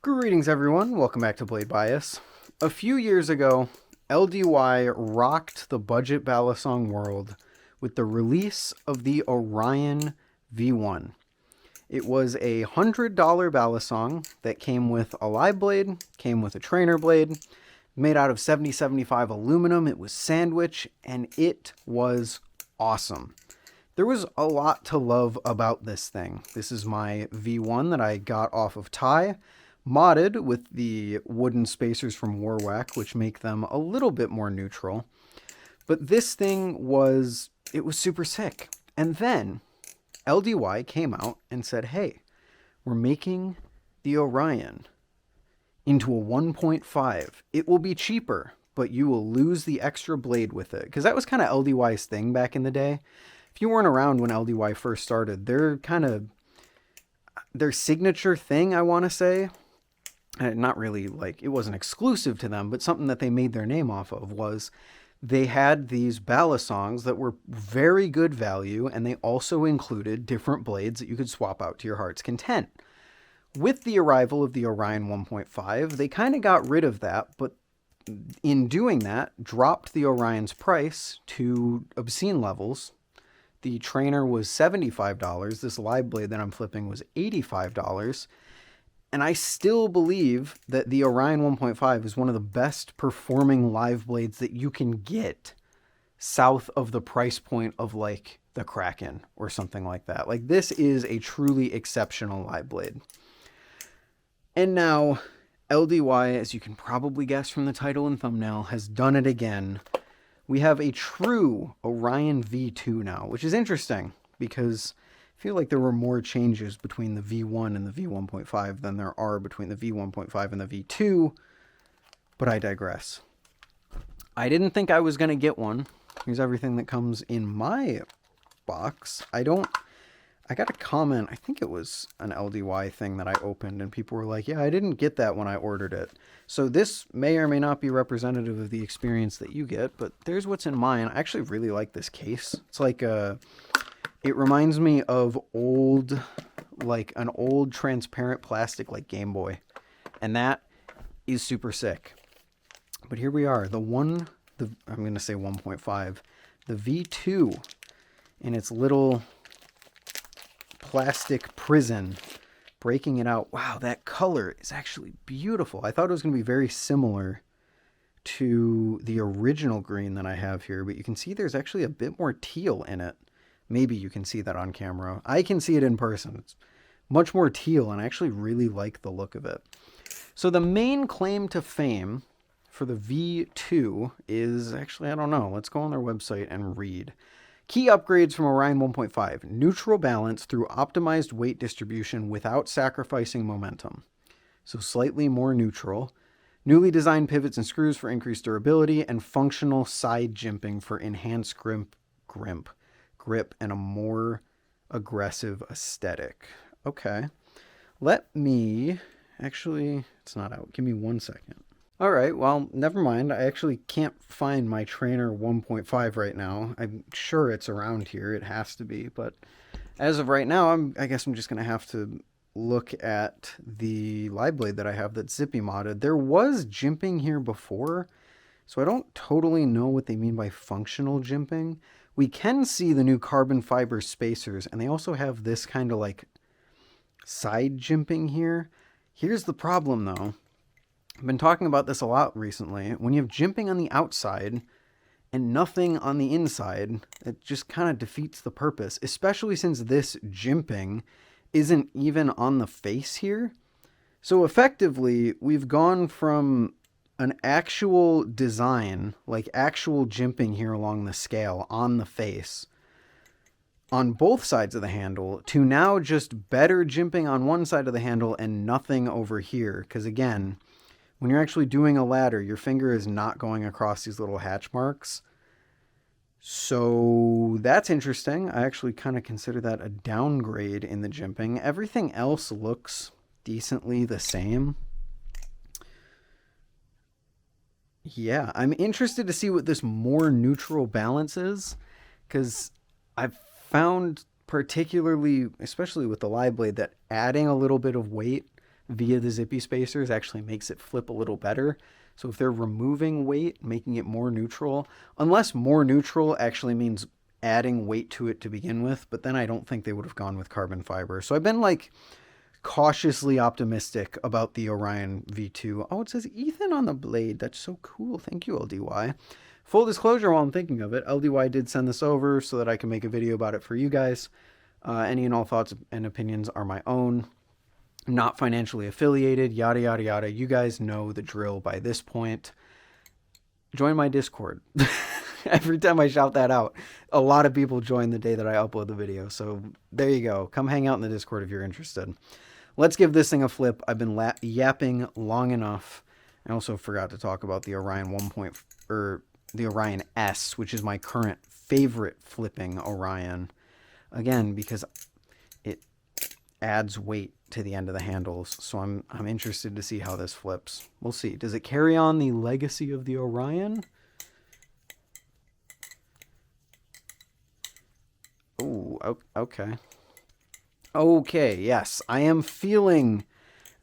Greetings everyone, welcome back to Blade Bias. A few years ago, LDY rocked the budget balisong world with the release of the Orion V1. It was a $100 balisong that came with a live blade, came with a trainer blade, made out of 7075 aluminum. It was sandwich, and it was awesome. There was a lot to love about this thing. This is my V1 that I got off of Thai, modded with the wooden spacers from Warwack, which make them a little bit more neutral. But this thing was super sick. And then LDY came out and said, hey, we're making the Orion into a 1.5. It will be cheaper, but you will lose the extra blade with it. Because that was kind of LDY's thing back in the day. If you weren't around when LDY first started, their signature thing, I want to say, not really like it wasn't exclusive to them, but something that they made their name off of was they had these balisongs that were very good value, and they also included different blades that you could swap out to your heart's content. With the arrival of the Orion 1.5, they kind of got rid of that, but in doing that, dropped the Orion's price to obscene levels. The trainer was $75. This live blade that I'm flipping was $85. And I still believe that the Orion 1.5 is one of the best performing live blades that you can get south of the price point of like the Kraken or something like that. Like, this is a truly exceptional live blade. And now LDY, as you can probably guess from the title and thumbnail, has done it again. We have a true Orion V2 now, which is interesting because I feel like there were more changes between the V1 and the V1.5 than there are between the V1.5 and the V2, but I digress. I didn't think I was going to get one. Here's everything that comes in my box. I got a comment, I think it was an LDY thing that I opened, and people were like, yeah, I didn't get that when I ordered it. So this may or may not be representative of the experience that you get, but there's what's in mine. I actually really like this case. It's like it reminds me of an old transparent plastic like Game Boy. And that is super sick. But here we are, I'm going to say 1.5, the V2 in its little plastic prison, breaking it out. Wow, that color is actually beautiful. I thought it was going to be very similar to the original green that I have here, but you can see there's actually a bit more teal in it. Maybe you can see that on camera. I can see it in person. It's much more teal, and I actually really like the look of it. So the main claim to fame for the V2 is actually, I don't know. Let's go on their website and read. Key upgrades from Orion 1.5. Neutral balance through optimized weight distribution without sacrificing momentum. So slightly more neutral. Newly designed pivots and screws for increased durability, and functional side jimping for enhanced grip, and a more aggressive aesthetic. Okay. Actually, it's not out. Give me 1 second. All right, well, never mind. I actually can't find my trainer 1.5 right now. I'm sure it's around here. It has to be. But as of right now, I guess I'm just going to have to look at the live blade that I have that's zippy modded. There was jimping here before, so I don't totally know what they mean by functional jimping. We can see the new carbon fiber spacers, and they also have this kind of like side jimping here. Here's the problem, though. I've been talking about this a lot recently. When you have jimping on the outside and nothing on the inside, it just kind of defeats the purpose, especially since this jimping isn't even on the face here. So effectively, we've gone from an actual design, like actual jimping here along the scale on the face, on both sides of the handle, to now just better jimping on one side of the handle and nothing over here. Because again, when you're actually doing a ladder, your finger is not going across these little hatch marks. So that's interesting. I actually kind of consider that a downgrade in the jimping. Everything else looks decently the same. Yeah, I'm interested to see what this more neutral balance is, because I've found particularly, especially with the live blade, that adding a little bit of weight via the zippy spacers actually makes it flip a little better. So if they're removing weight, making it more neutral, unless more neutral actually means adding weight to it to begin with, but then I don't think they would have gone with carbon fiber. So I've been like cautiously optimistic about the Orion V2. Oh, it says Ethan on the blade. That's so cool. Thank you, LDY. Full disclosure, while I'm thinking of it, LDY did send this over so that I can make a video about it for you guys. Any and all thoughts and opinions are my own. Not financially affiliated, yada, yada, yada. You guys know the drill by this point. Join my Discord. Every time I shout that out, a lot of people join the day that I upload the video. So there you go. Come hang out in the Discord if you're interested. Let's give this thing a flip. I've been yapping long enough. I also forgot to talk about the Orion the Orion S, which is my current favorite flipping Orion. Again, because it adds weight to the end of the handles. So I'm interested to see how this flips. We'll see. Does it carry on the legacy of the Orion? Oh, okay. Okay, yes. I am feeling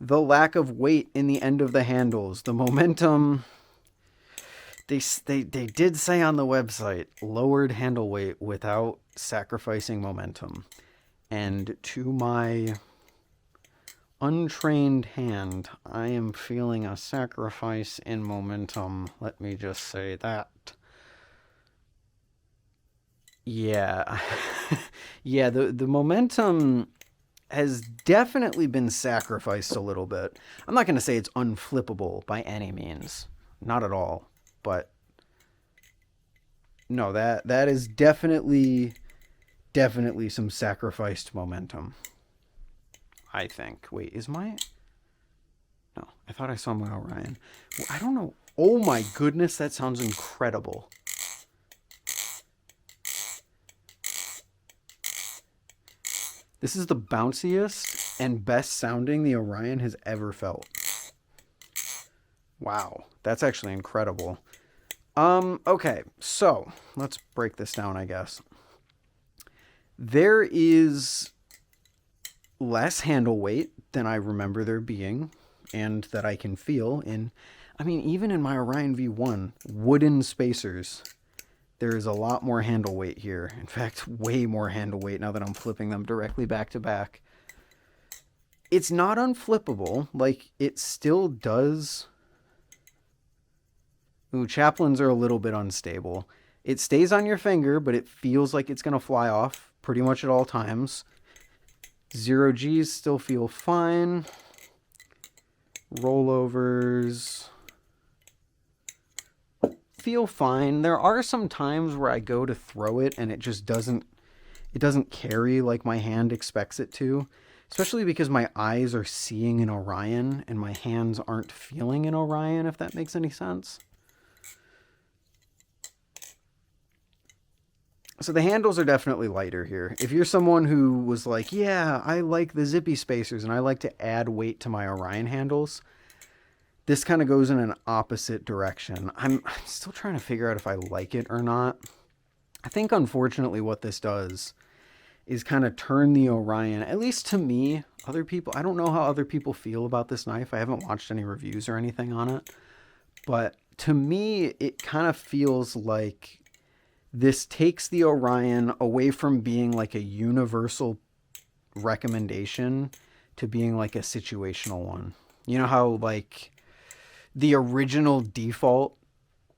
the lack of weight in the end of the handles. The momentum, they did say on the website, lowered handle weight without sacrificing momentum. And to my untrained hand, I am feeling a sacrifice in momentum. Let me just say that. Yeah. Yeah, the momentum has definitely been sacrificed a little bit. I'm not going to say it's unflippable by any means. Not at all. But no, that is definitely some sacrificed momentum. I think. Wait, is my... No, I thought I saw my Orion. Well, I don't know. Oh my goodness, that sounds incredible. This is the bounciest and best sounding the Orion has ever felt. Wow, that's actually incredible. Okay, so let's break this down, I guess. There is less handle weight than I remember there being and that I can feel in, I mean, even in my Orion V1 wooden spacers, there is a lot more handle weight here. In fact, way more handle weight now that I'm flipping them directly back to back. It's not unflippable. Like, it still does. Ooh, chaplains are a little bit unstable. It stays on your finger, but it feels like it's going to fly off pretty much at all times. 0Gs still feel fine. Rollovers feel fine. There are some times where I go to throw it and it just doesn't carry like my hand expects it to, especially because my eyes are seeing an Orion and my hands aren't feeling an Orion, if that makes any sense. So the handles are definitely lighter here. If you're someone who was like, yeah, I like the zippy spacers and I like to add weight to my Orion handles, this kind of goes in an opposite direction. I'm still trying to figure out if I like it or not. I think, unfortunately, what this does is kind of turn the Orion, at least to me, other people, I don't know how other people feel about this knife. I haven't watched any reviews or anything on it. But to me, it kind of feels like this takes the Orion away from being like a universal recommendation to being like a situational one. You know how like the original default,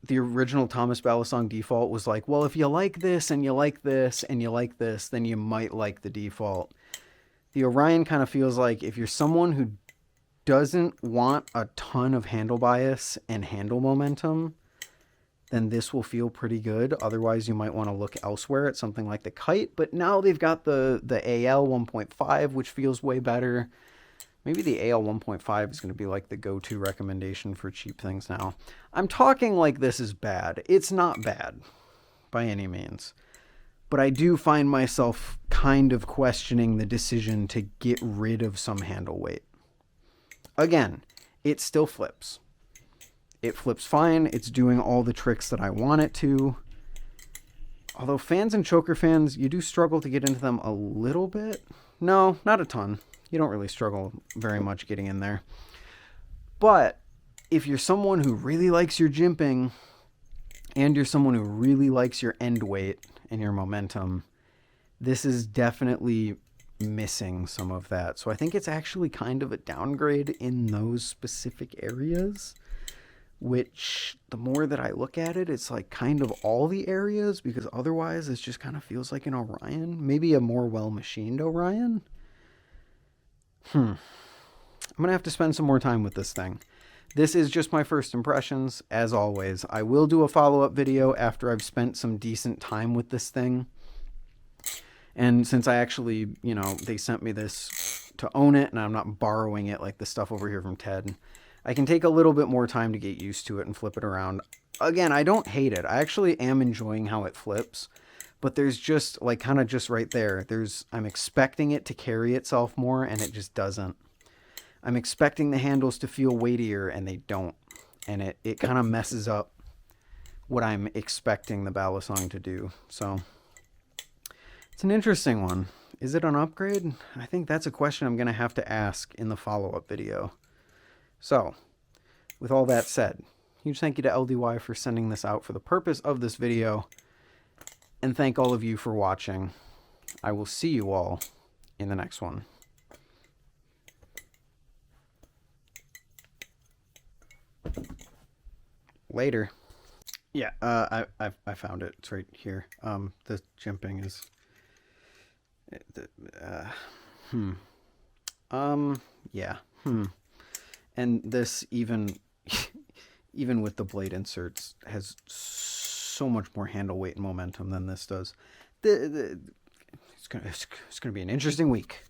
the original Thomas Balisong default was like, well, if you like this and you like this and you like this, then you might like the default. The Orion kind of feels like if you're someone who doesn't want a ton of handle bias and handle momentum, then this will feel pretty good. Otherwise, you might want to look elsewhere at something like the Kite. But now they've got the AL 1.5, which feels way better. Maybe the AL 1.5 is going to be like the go-to recommendation for cheap things now. I'm talking like this is bad. It's not bad by any means. But I do find myself kind of questioning the decision to get rid of some handle weight. Again, it still flips. It flips fine. It's doing all the tricks that I want it to. Although fans and choker fans, you do struggle to get into them a little bit. No, not a ton. You don't really struggle very much getting in there. But if you're someone who really likes your jimping and you're someone who really likes your end weight and your momentum, this is definitely missing some of that. So I think it's actually kind of a downgrade in those specific areas, which the more that I look at it, it's like kind of all the areas, because otherwise it just kind of feels like an Orion, maybe a more well-machined Orion. I'm going to have to spend some more time with this thing. This is just my first impressions. As always, I will do a follow-up video after I've spent some decent time with this thing. And since I actually, they sent me this to own it and I'm not borrowing it like the stuff over here from Ted, I can take a little bit more time to get used to it and flip it around. Again, I don't hate it. I actually am enjoying how it flips. But there's just, like, kind of just right there, I'm expecting it to carry itself more, and it just doesn't. I'm expecting the handles to feel weightier, and they don't. And it kind of messes up what I'm expecting the Balisong to do. So, it's an interesting one. Is it an upgrade? I think that's a question I'm going to have to ask in the follow-up video. So, with all that said, huge thank you to LDY for sending this out for the purpose of this video. And thank all of you for watching. I will see you all in the next one. Later. Yeah, I found it. It's right here. The jimping is... yeah. And this even with the blade inserts has so much more handle weight and momentum than this does. It's gonna be an interesting week.